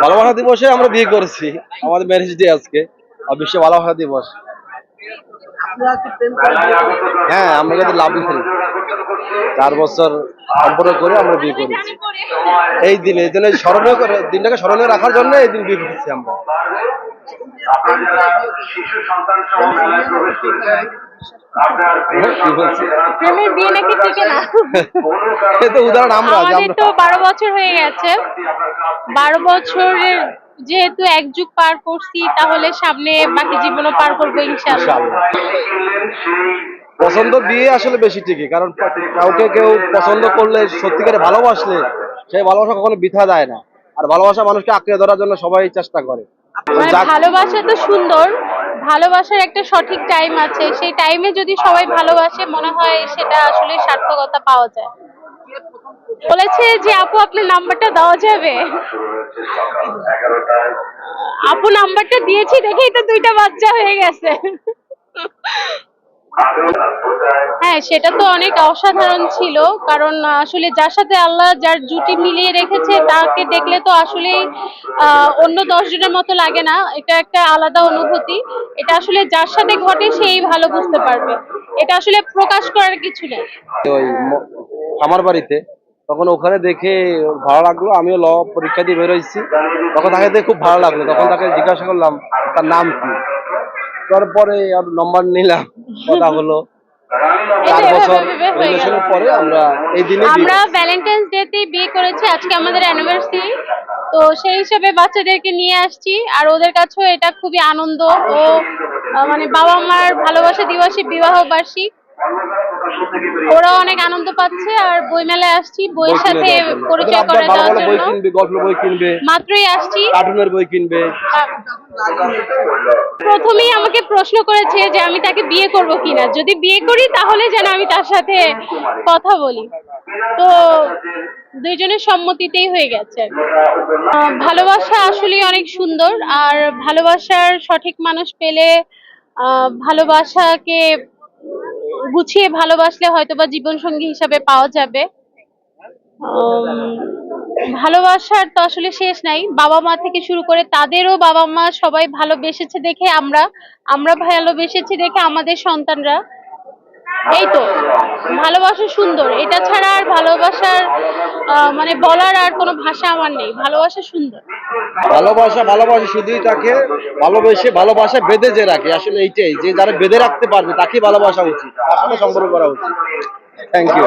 ভালোবাসা দিবসে আমরা বিয়ে করেছি, আমাদের ম্যারেজ ডে আজকে, বিশ্ব ভালোবাসা দিবস। হ্যাঁ, আমরা কিন্তু লাভ করি, 4 বছর সম্পর্ক করে আমরা বিয়ে করেছি। এই দিনে এই দিনে স্মরণীয় করে, দিনটাকে স্মরণীয় রাখার জন্য এই দিন বিয়ে করেছি আমরা। প্রেমের বিয়ে নাকি ঠিক না? উদাহরণ আমরা আমাদের তো 12 বছর হয়ে গেছে। 12 বছরের যেহেতু এক যুগ পার করছি, তাহলে সামনে বাকি জীবনও পার করবো ইনশাআল্লাহ। পছন্দ বিয়ে আসলে বেশি ঠিকই, কারণ কাউকে কেউ পছন্দ করলে, সত্যিকারে ভালোবাসলে সেই ভালোবাসা কখনো বৃথা যায় না। আর ভালোবাসা মানুষকে আঁকড়ে ধরার জন্য সবাই চেষ্টা করে। মানে ভালোবাসা তো সুন্দর, ভালোবাসার একটা সঠিক টাইম আছে, সেই টাইমে যদি সবাই ভালোবাসে মনে হয় সেটা আসলে সার্থকতা পাওয়া যায়। বলেছে যে আপু আপনার নাম্বারটা দেওয়া যাবে। আপু নাম্বারটা দিয়েছি দেখেই তো 2টা বাচ্চা হয়ে গেছে। হ্যাঁ, সেটা তো অনেক অসাধারণ ছিল, কারণ আসলে যার সাথে আল্লাহ যার জুটি মিলিয়ে রেখেছে তাকে দেখলে তো আসলেই অন্য 10 জনের মতো লাগে না। এটা একটা আলাদা অনুভূতি। এটা আসলে যার সাথে ঘটে সেই ভালো বুঝতে পারবে। এটা আসলে প্রকাশ করার কিছু নেই। ওই আমার বাড়িতে তখন ওখানে দেখে ভালো লাগলো, আমিও ল পরীক্ষা দিয়ে বেরোইছি, তখন তাকে দেখে খুব ভালো লাগলো। তখন তাকে জিজ্ঞাসা করলাম তার নাম কি, তারপরে আর নম্বর নিলাম, কথা হলো। 4 বছর রিলেশনের পরে আমরা এই দিনে আমরা ভ্যালেন্টাইন্স ডে তে বিয়ে করেছি। আজকে আমাদের অ্যানিভার্সারি, তো সেই হিসেবে বাচ্চাদেরকে নিয়ে আসছি। আর ওদের কাছেও এটা খুবই আনন্দ ও মানে বাবা মার ভালোবাসা দিবসে বিবাহ বার্ষিক, ওরা অনেক আনন্দ পাচ্ছে। আর বই মেলায় আসছি, বইয়ের সাথে পরিচয় করে দেওয়ার জন্য। বই কিনবে, গল্পের বই কিনবে, মাত্রই আসছি, কার্টুনের বই কিনবে। প্রথমেই আমাকে প্রশ্ন করেছে যে আমি তাকে বিয়ে করব কিনা, যদি বিয়ে করি তাহলে যেন আমি তার সাথে কথা বলি। তো দুইজনের সম্মতিতেই হয়ে গেছে। ভালোবাসা আসলে অনেক সুন্দর, আর ভালোবাসার সঠিক মানুষ পেলে ভালোবাসাকে গুছিয়ে ভালোবাসলে হয়তোবা জীবন সঙ্গী হিসাবে পাওয়া যাবে। ভালোবাসার তো আসলে শেষ নাই। বাবা মা থেকে শুরু করে তাদেরও বাবা মা সবাই ভালোবেসেছে দেখে আমরা ভালোবেসেছি দেখে আমাদের সন্তানরা। এই তো ভালোবাসা সুন্দর, এটা ছাড়া আর ভালোবাসার মানে বলার আর কোনো ভাষা আমার নেই। ভালোবাসা সুন্দর। ভালোবাসা শুধুই তাকে ভালোবেসে, ভালোবাসা বেঁধে যে রাখে, আসলে এইটাই, যে যারা বেঁধে রাখতে পারবে তাকে ভালোবাসা উচিত, তার সাথে সম্পর্ক করা উচিত। Thank you.